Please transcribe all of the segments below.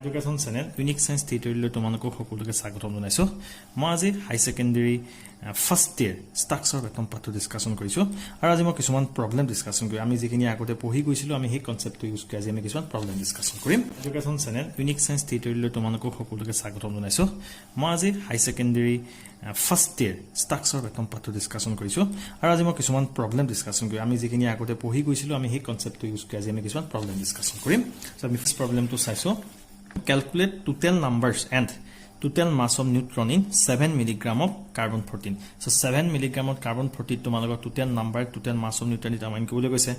Education channel unique science টিউটোৰিয়েললৈ তোমালোকক সকলোকে স্বাগতম জনাইছো। মই আজি হাই সেকেন্ডাৰী ফাৰ্ষ্ট ইয়াৰ ষ্ট্ৰাকচাৰ বেতন পাঠটো ডিসকাশন কৰিছো আৰু আজি মই কিছুমান প্ৰবলেম ডিসকাশন কৰিম। আমি যিখিনি আগতে পঢ়ি গৈছিলো আমি সেই কনসেপ্টটো ইউজ কৰি আজি আমি কিছুমান প্ৰবলেম ডিসকাশন কৰিম। এডুকেশ্যন চেনেল ইউনিক সায়েন্স টিউটোৰিয়েললৈ তোমালোকক সকলোকে স্বাগতম জনাইছো। মই আজি হাই সেকেন্ডাৰী ফাৰ্ষ্ট ইয়াৰ ষ্ট্ৰাকচাৰ বেতন পাঠটো ডিসকাশন কৰিছো আৰু আজি মই কিছুমান প্ৰবলেম ডিসকাশন কৰিম। আমি যিখিনি আগতে পঢ়ি গৈছিলো আমি সেই কনসেপ্টটো ইউজ কৰি আজি আমি কিছুমান প্ৰবলেম ডিসকাশন কৰিম। সো আমি ফাৰ্ষ্ট প্ৰবলেমটো চাইছো। Calculate total numbers and total mass of neutron in 7 milligram of carbon 14. So 7 milligram of carbon 14 to malaga total number, total mass of neutron determine kobole goise.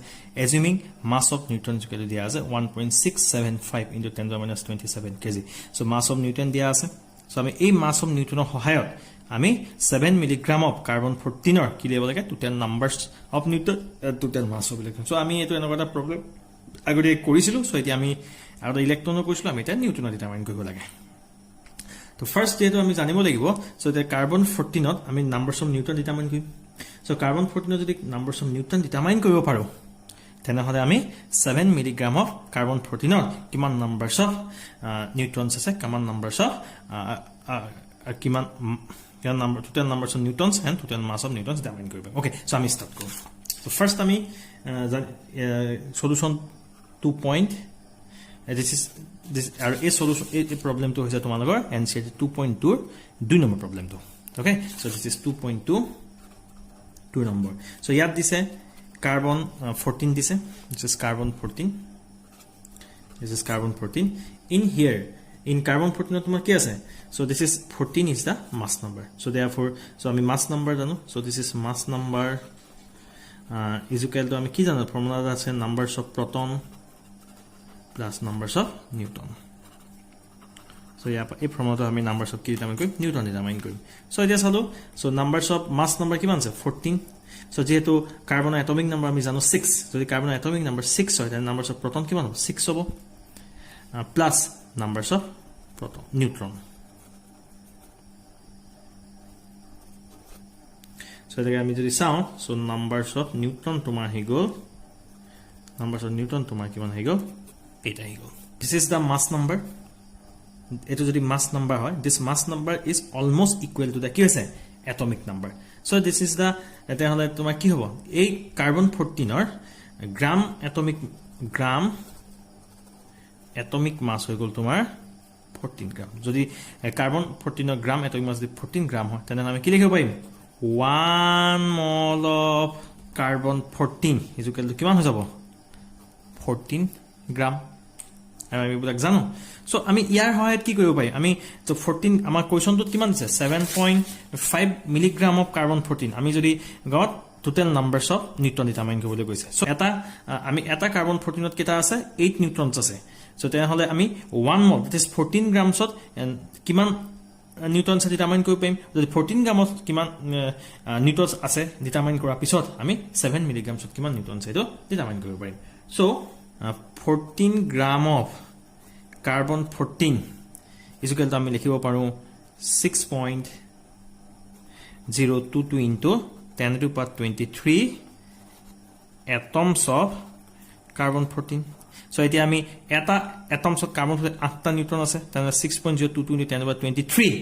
Assuming mass of neutron is equal to dia ase 1.675 into 10 to the minus 27 kg. So mass of neutron dia ase. So ami ei mass of neutron hohayot ami 7 milligram of carbon 14 or ki lebo lage total numbers of neutron total mass of electron. So ami eto enokata problem agore korisilu. So eti ami আৰু ইলেক্ট্ৰনৰ কৈছিল আমি এটা নিউটনৰ determine কৰিব লাগে। তো first যেটো আমি জানিব লাগিব। সো তে কাৰ্বন 14 ত আমি নাম্বাৰস অফ নিউটন ডিটাৰমাইন কৰিম। সো কাৰ্বন 14 ত যদি নাম্বাৰস অফ নিউটন ডিটাৰমাইন কৰিব পাৰো তেনেহলে আমি 7 মিলিগ্ৰাম অফ কাৰ্বন 14 ত কিমান নাম্বাৰস অফ নিউটনছ আছে, কিমান নাম্বাৰস অফ কিমান number total numbers of neutrons and total mass of neutrons determine কৰিব। ওকে, সো আমি স্টাৰ্ট কৰো। তো ফাৰ্স্ট আমি solution 2 point this are a solution a problem to hoise tomalogor NCERT 2.2 2 number problem to. Okay, so this is 2.2 2 number. So yat dise carbon 14 dise, this is carbon 14, this is carbon 14 in here. In carbon 14 tomar ki ase, so this is 14 is the mass number. So therefore so ami mass number jano. So this is mass number is equal to ami ki jano formula ase numbers of proton plus numbers of Newton. So yeah, a formula I mean numbers of Newton determine kori. So it is hello. So numbers of mass number kiman se 14. So jehetu carbon atomic number ami jano 6. So the carbon atomic number 6 so then numbers of proton kiman 6 hobo plus numbers of proton neutron. So the ami jodi sao, so numbers of neutron tomar hi gol, numbers of neutron tomar kiman hi gol. This is the mass number. It is the mass number. This mass number is almost equal to the atomic number. So this is the carbon 14 or gram atomic mass equal to 14 gram. So the carbon 14 or gram atomic mass is 14 gram. Then I will 1 mole of carbon 14 is equal to 14 gram. আমি বুলাক জানো। So আমি ইয়াৰ হয়ত কি কৰিব পাৰি আমি তো 14 আমাৰ কোৱেশ্চনটোত কিমান আছে 7.5 মিলিগ্ৰাম অফ কাৰ্বন 14 আমি যদি got total numbers of neutron determine কৰিবলৈ কৈছে। সো এটা আমি এটা কাৰ্বন 14 ত কেটা আছে 8 নিউটনছ আছে। সো তেনেহলে আমি 1 মল দিস 14 গ্ৰামছত কিমান নিউটনছ ডিটাৰমাইন কৰিব পাৰিম। যদি 14 গ্ৰামত কিমান নিউটনছ আছে ডিটাৰমাইন কৰাৰ পিছত আমি 7 মিলিগ্ৰামছত কিমান নিউটনছ এটো ডিটাৰমাইন কৰিব পাৰিম। So 14 gram of carbon 14 is equal to আমি লিখিব পাৰো 6.022 into 10 to the power 23 atoms of carbon 14. So এতিয়া আমি এটা atoms of carbon 14 8টা নিউটন আছে তাহলে 6.022 into 10 to the power 23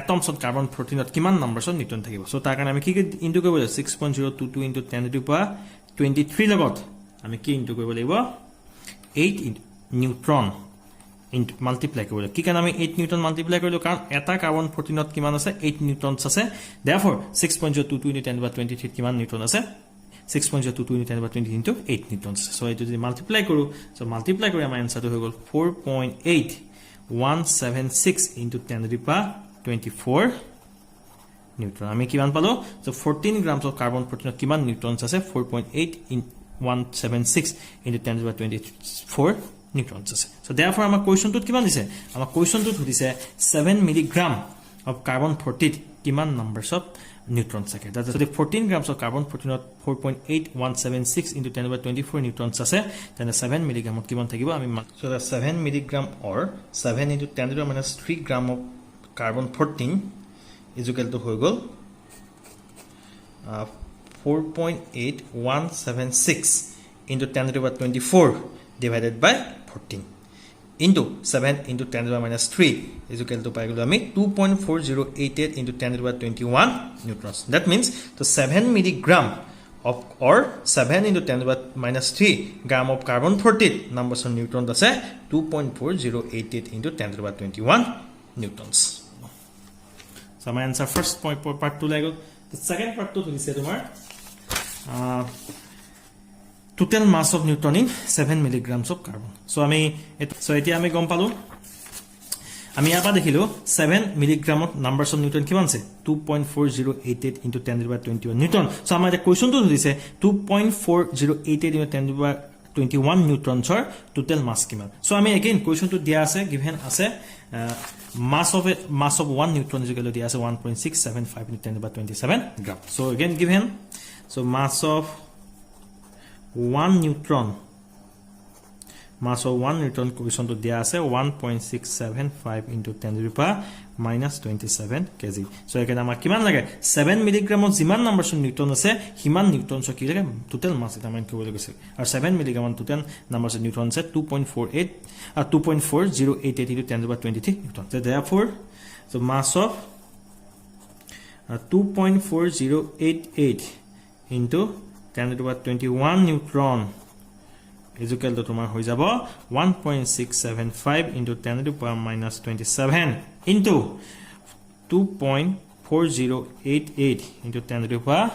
atoms of carbon 14 ত কিমান নাম্বাৰছ অফ নিউটন থাকিব। সো তাৰ কাৰণে আমি কি ইনটু কৰিব লাগিব 6.022 into 10 to the power 23 লগত আমি কি ইনটু কৰিব লাগিব 8 নিউট্ৰন ইনটু মাল্টিপ্লাই কৰিব লাগিব। কি কাৰণ আমি 8 নিউটন মাল্টিপ্লাই কৰিলো কাৰণ এটা কাৰ্বন 14 ত কিমান আছে 8 নিউটনছ আছে। therefore 6.022 into 10 to the power 23 কিমান নিউটন আছে 6.022 into 10 to the power 20 into 8 Newton's. So এটো যদি মাল্টিপ্লাই কৰো সো মাল্টিপ্লাই কৰি আমাৰ আনসাৰটো হৈ গল 4.8176 into 10 to the power 24 Newton. আমি কিমান পালো সো 14 গ্ৰামছ অফ কাৰ্বন 14 ত কিমান নিউটনছ আছে 4.8176 into 10 to the power 24 neutrons আছে। So therefore আমাৰ কোৱেশ্চনটোত কিমান দিছে আমাৰ কোৱেশ্চনটোত দিছে 7 মিলিগ্ৰাম of carbon 14 কিমান নাম্বাৰছ অফ নিউট্ৰনছ আছে। that is the 14 grams of carbon 14 to 4.8176 into 10 to the power 24 neutrons আছে then 7 মিলিগ্ৰামত কিমান থাকিব আমি so the 7 milligram or 7 into 10 to the minus 3 gram of carbon 14 is equal to হৈ গল 4.8176 into 10 to the power 24 divided by 14 into 7 into 10 to the power minus 3 is equal to 2.4088 into 10 to the power 21 neutrons. That means the 7 milligram of or 7 into 10 to the power minus 3 gram of carbon 14 numbers of neutrons is 2.4088 into 10 to the power 21 newtons. So my answer first point part 2 level. The second part 2 is total mass of neutron in 7 milligrams of carbon. So এতিয়া আমি গম পালো আমি ইয়াৰ পৰা দেখিলো 7 milligram of numbers of neutron কিমান আছে 2.4088 into 10 to the power 21 newton. So আমাৰ এটা কোৱেশ্চন টো দিছে 2.4088 into 10 to the power 21 neutrons or total mass কিমান. So আমি again কোৱেশ্চন টো দিয়া আছে given আছে mass of 1 neutron is equal to দিয়া আছে 1.675 into 10 to the power 27 gram. So again given so mass of 1 neutron question to dia ase 1.675 into 10 to the power minus 27 kg. So again amar kiman lage 7 milligram of jiman numbers of neutron ase himan neutrons ki lage total mass eta man kobole goise ar 7 milligram of total numbers of neutron ase 2.4088 into 10 to the power 23 newton. So therefore so mass of 2.4088 into 10 to the power 21 neutron is equal to tomar hoi jabo 1.675 into 10 to the power minus 27 into 2.4088 into 10 to the power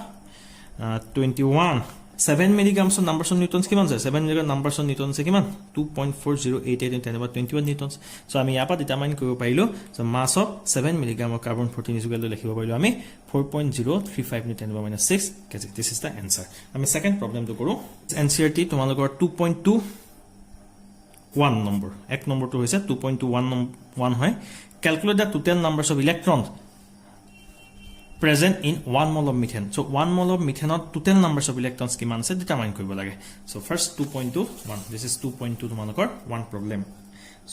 21 7 milligrams of numbers of newtons kiman ase 7 milligram numbers of newtons se kiman 2.4088 into 10 to the power 21 newtons. So ami apa determine koribo parilu so mass of 7 milligram of carbon 14 is equal to lekhibo parilu ami 4.035 into 10 to the power minus 6 kg. This is the answer. Ami second problem to koru NCERT tomalogor 2.21 number ek number to hoise 2.21 hoy calculate the total numbers of electrons present in 1 mole of methane. So 1 mole of methane total numbers of electrons kiman ase determine koribo lage. So first 2.21 this is 2.2 tomalogor one problem.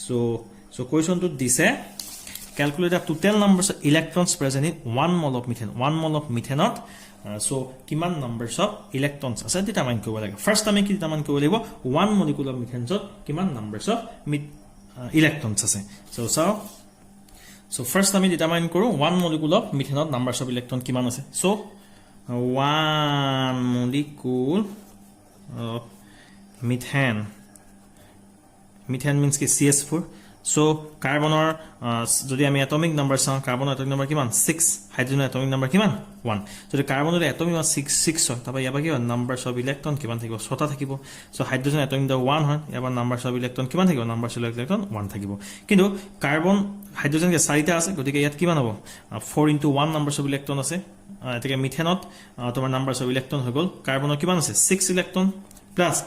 So question to dise calculate the total numbers of electrons present in 1 mole of methane. 1 mole of methane so kiman numbers of electrons ase determine koribo lage. First ame ki determine koribo lagbo 1 molecule of methane kiman numbers of electrons ase. So first আমি determine কৰো 1 molecule of methane numbers of electron কিমান আছে. So 1 molecule of methane means কি CH4. So carbon যদি আমি atomic number চাও carbon atomic number কিমান 6 hydrogen atomic number কিমান 1. So the carbon atomic number 6 হয় তবে ইয়াবা কি numbers of electron কিমান থাকিব 6টা থাকিব. So hydrogen atomic number 1 হয় ইয়াবা numbers of electron কিমান থাকিব numbers of electron 1 থাকিব. কিন্তু carbon hydrogen ke 4টা আছে গতিকে ইয়াত কিমান হ'ব 4 into 1 numbers of electron আছে এটাকে মিথেনত তোমাৰ numbers of electron হৈ গল কাৰ্বনৰ কিমান আছে 6 electron plus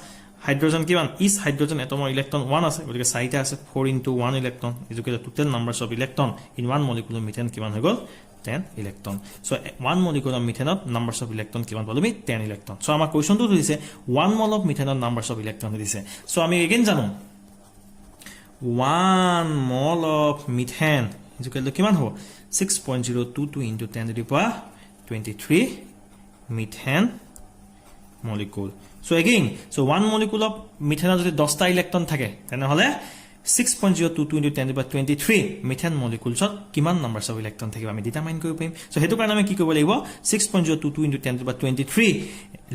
hydrogen kiman is hydrogen atom electron 1 ase gotike 4টা আছে 4 into 1 electron is equal to total numbers of electron in 1 molecule of methane kiman হৈ গল 10 electron. So 1 molecule of methane numbers of electron kiman পালো mi 10 electron. So আমাৰ question টো দিছে 1 mole of methane numbers of electron দিছে. So আমি again জানো 1 mole of methane is equal to kiman হ'ব 6.022 into 10 to the power 23 methane molecule. So again, so 1 molecule of methane যদি 10টা electron থাকে তেনে হলে 6.022 into 10 to the power 23 methane molecules কিমান numbers of electron থাকিব আমি determine কৰিব পাৰিম. So হেতু কাৰণে আমি কি কৰিব লাগিব 6.022 into 10 to the power 23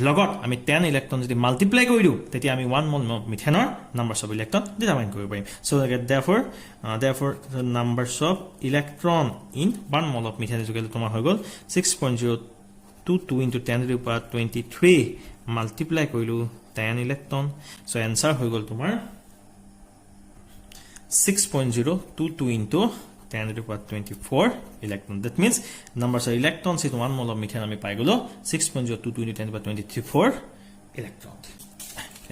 লগত আমি 10 electron যদি multiply কৰি দিও তেতিয়া আমি 1 mole of methane numbers of electron determine কৰিব পাৰিম. So therefore the numbers of electron in 1 mole of methane is equal to তোমাৰ হৈ গল 6.022 into 10 to the power 23 multiply কৰিলো 10 electron. So answer হৈ গল তোমাৰ 6.022 into 10 to the power 24 electron. That means numbers of electrons in 1 mole of methane আমি পাই গলো 6.022 into 10 to the power 24 electron.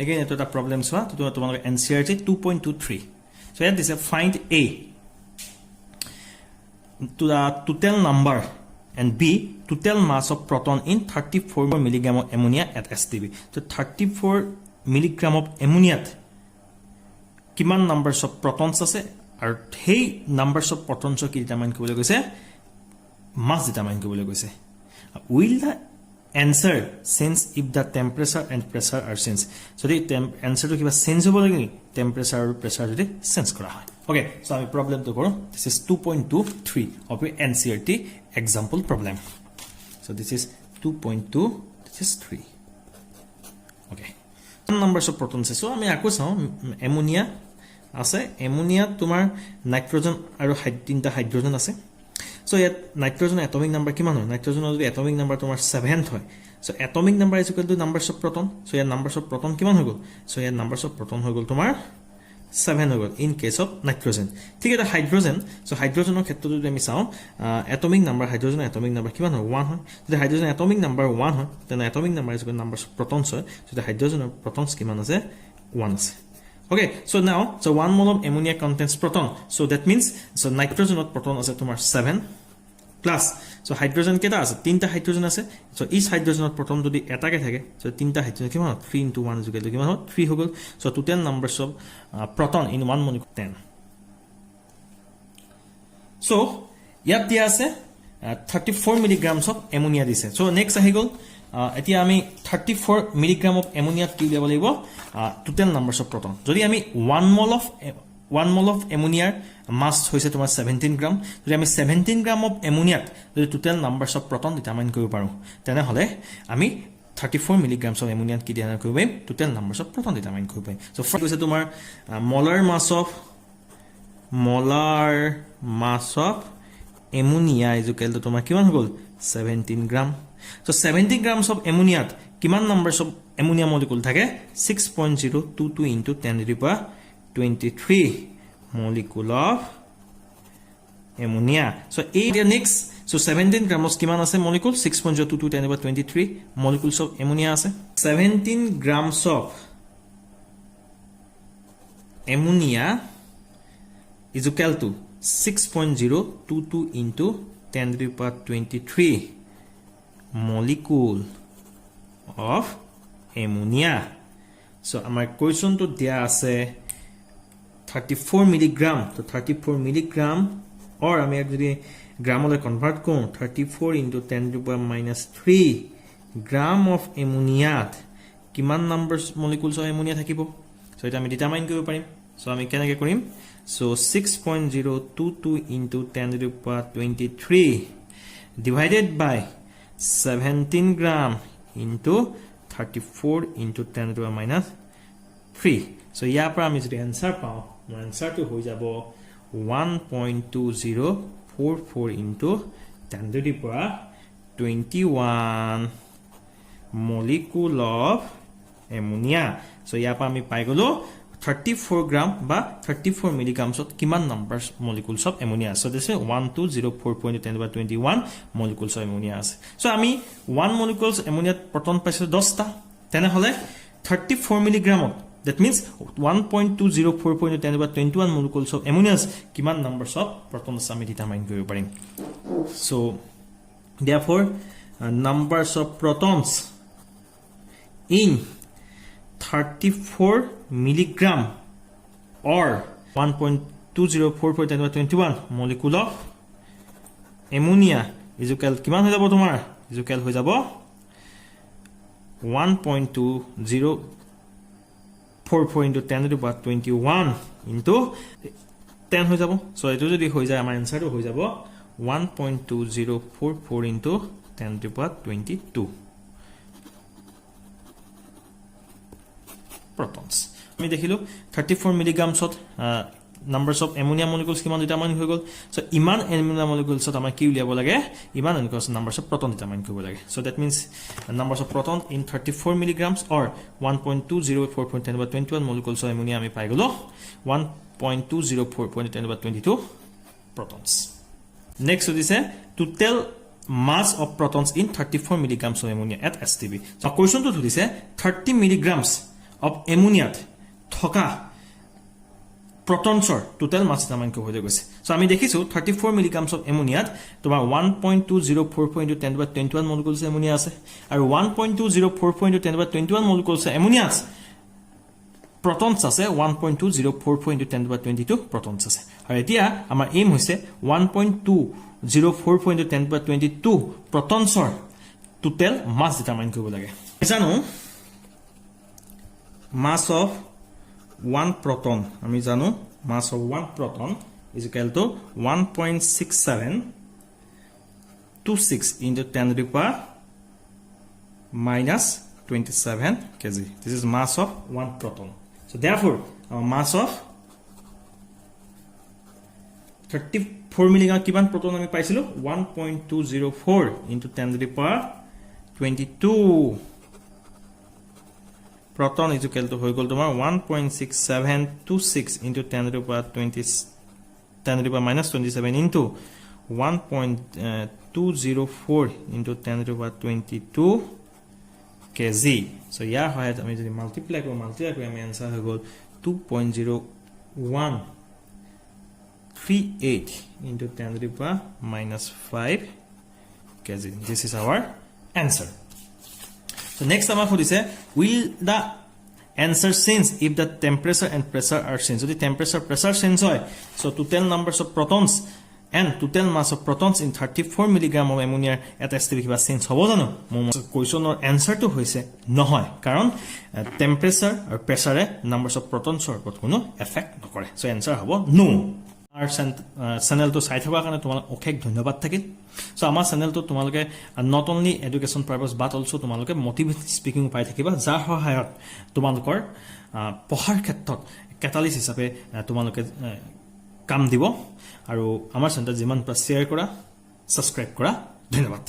Again এটা এটা problem সোয়া তো তোমালোকে NCERT 2.23. So here this is find A to the total number and B total mass of proton in 34 milligram of ammonia at STB. So 34 milligram of ammonia কিমান numbers of protons আছে আৰু সেই numbers of protons কি determine কৰিবলৈ গৈছে mass determine কৰিবলৈ গৈছে. Will the answer since if the temperature and pressure are changed. So the answer to kiba change hobo lagi ni temperature or pressure jodi change kora hoy. Okay, so ami problem to koro. This is 2.23 of a NCERT example problem. So this is 2.2, this is 3. Okay. Numbers of protons. So ami ako sao ammonia ase, ammonia tumar nitrogen aru tinta hydrogen ase. So yet nitrogen atomic number kiman hoy? Nitrogen jodi atomic number tumar 7th hoy. So atomic number is equal to numbers of proton. So here numbers of proton kiman hoy gol? So here numbers of proton hoy gol tumar 7 hoy gol in case of nitrogen. ঠিক আছে hydrogen. So hydrogen er ক্ষেত্ৰত যদি আমি চাও atomic number hydrogen atomic number কিমান হয় 1 হয়. যদি hydrogen atomic number 1 হয় then atomic number is equal to numbers of protons হয়. So the hydrogen protons কিমান আছে 1 আছে. Okay, so now so 1 mole of ammonia contains proton. So that means so nitrogen of proton আছে তোমার 7 plus so hydrogen কেটা আছে তিনটা hydrogen আছে. So each hydrogen of proton যদি এটাকে থাকে so তিনটা hydrogen কিমান 3 into 1 is equal to কিমান 3 হৈ গল. So total numbers of proton in one molecule 10. So ইয়াত দিয়া আছে 34 milligrams of ammonia দিছে. So next আহি গল এতিয়া আমি 34 milligram of ammonia কি উলিয়াব লাগিব total numbers of proton. যদি আমি 1 mole of ammonia mass হৈছে তোমাৰ 17 gram. যদি আমি 17 gram of ammonia যদি total numbers of proton determine কৰিব পাৰো তেনে হলে আমি 34 milligrams of ammonia কি determine কৰিব পাৰিম total numbers of proton determine কৰিব পাৰিম. So first হৈছে তোমাৰ molar mass of ammonia is equal to তোমাৰ কিমান হ'ল 17 gram. So 17 grams of ammonia কিমান numbers of ammonia molecule থাকে 6.022 into 10 to the power 23 molecule of ammonia. So next so 17 grams kiman ase molecule 6.022 10 to the power 23 molecules of ammonia ase. 17 grams of ammonia is equal to 6.022 into 10 to the power 23 molecule of ammonia. So our question to dia ase 34 milligram. So 34 milligram or আমি যদি গ্রামলে convert করুন 34 into 10 to the power minus 3 gram of ammonia কিমান numbers molecules of ammonia থাকিব. So এটা আমি determine কৰিব পাৰিম. So আমি কেনেকৈ কৰিম so 6.022 into 10 to the power 23 divided by 17 gram into 34 into 10 to the power minus 3. So ইয়াৰ পৰা আমি যদি আনসাৰ পাও মোৰ আনসাৰটো হৈ যাব 1.2044 into 10 to the power 21 molecule of ammonia. So ইয়াৰ পৰা আমি পাই গলো 34 gram বা 34 milligrams of কিমান numbers molecules of ammonia. So this is 1204.10 to the power 21 molecules of ammonia আছে. So আমি 1 molecules ammonia proton পাইছো 10 টা তেনে হলে 34 milligram that means 1.2044.10 to the power 21 molecules of ammonia কিমান numbers of protons আমি determine কৰিব পাৰিম. So therefore numbers of protons in 34 milligram or 1.2044.10 to the power 21 molecule of ammonia is equal কিমান হৈ যাব তোমাৰ is equal হৈ যাব 1.2044 into 10 to the power 21 into 10 হৈ যাব. So এটো যদি হৈ যায় আমাৰ আনসাৰটো হৈ যাব 1.2044 into 10 to the power 22 protons. আমি দেখিলো 34 milligrams of numbers of ammonia molecules কিমান determine হৈ গল. So ইমান ammonia molecules আমাৰ কি উলিয়াব লাগে ইমান numbers of proton determine কৰিব লাগে. So that means numbers of proton in 34 milligrams or 1.2044.10 to the power 21 molecules of ammonia আমি পাই গলো 1.2044.10 to the power 22 protons. Next is a total mass of protons in 34 milligrams of ammonia at STB. So question to this 30 milligrams of ammonia থকা protonsৰ total mass determine কৰিব গৈছে. So আমি দেখিছো 34 milligrams of ammonia তোমাৰ 1.2044 into 10 to the power 21 molecules of ammonia আছে আৰু 1.2044 into 10 to the power 21 molecules of ammonia protons আছে 1.2044 into 10 to the power 22 protons আছে. আৰু এতিয়া আমাৰ aim হৈছে 1.2044 into 10 to the power 22 protonsৰ টোটেল মাছ ডিটাৰমাইন কৰিব লাগে জানো মাছ অফ 1 proton আমি জানো mass of 1 proton is equal to 1.6726 into 10 to the power minus 27 kg. This is mass of 1 proton. So therefore, our mass of 34 milligram kiman proton ami paisilo 1.204 into 10 to the power 22 proton is equal to 1.6726 into 10 to the power 10 to the power minus 27 into 1.204 into 10 to the power 22 kg. So yeah, I mean multiply my answer 2.0138 into 10 to the power minus 5 kg. This is our answer. So next time for this, will the answer change if the temperature and pressure are changed? So the temperature pressure change hoy. So total numbers of protons and total mass of protons in 34 milligram of ammonia at STB kiba change hobo jano? Question or answer to hoise nohoy karon temperature or pressure numbers of protons or kono effect nokore. So answer hobo no. Our channel to site hoba karone tomala okhek dhonyobad thakil. So amar channel to tomaloke not only education purpose but also tomaloke motivated speaking pai thakiba jar sahayot tomalokor pohar khetrot catalyst hisabe tomaloke কাম দিব আৰু আমাৰ centre যিমান share কৰা subscribe কৰা ধন্যবাদ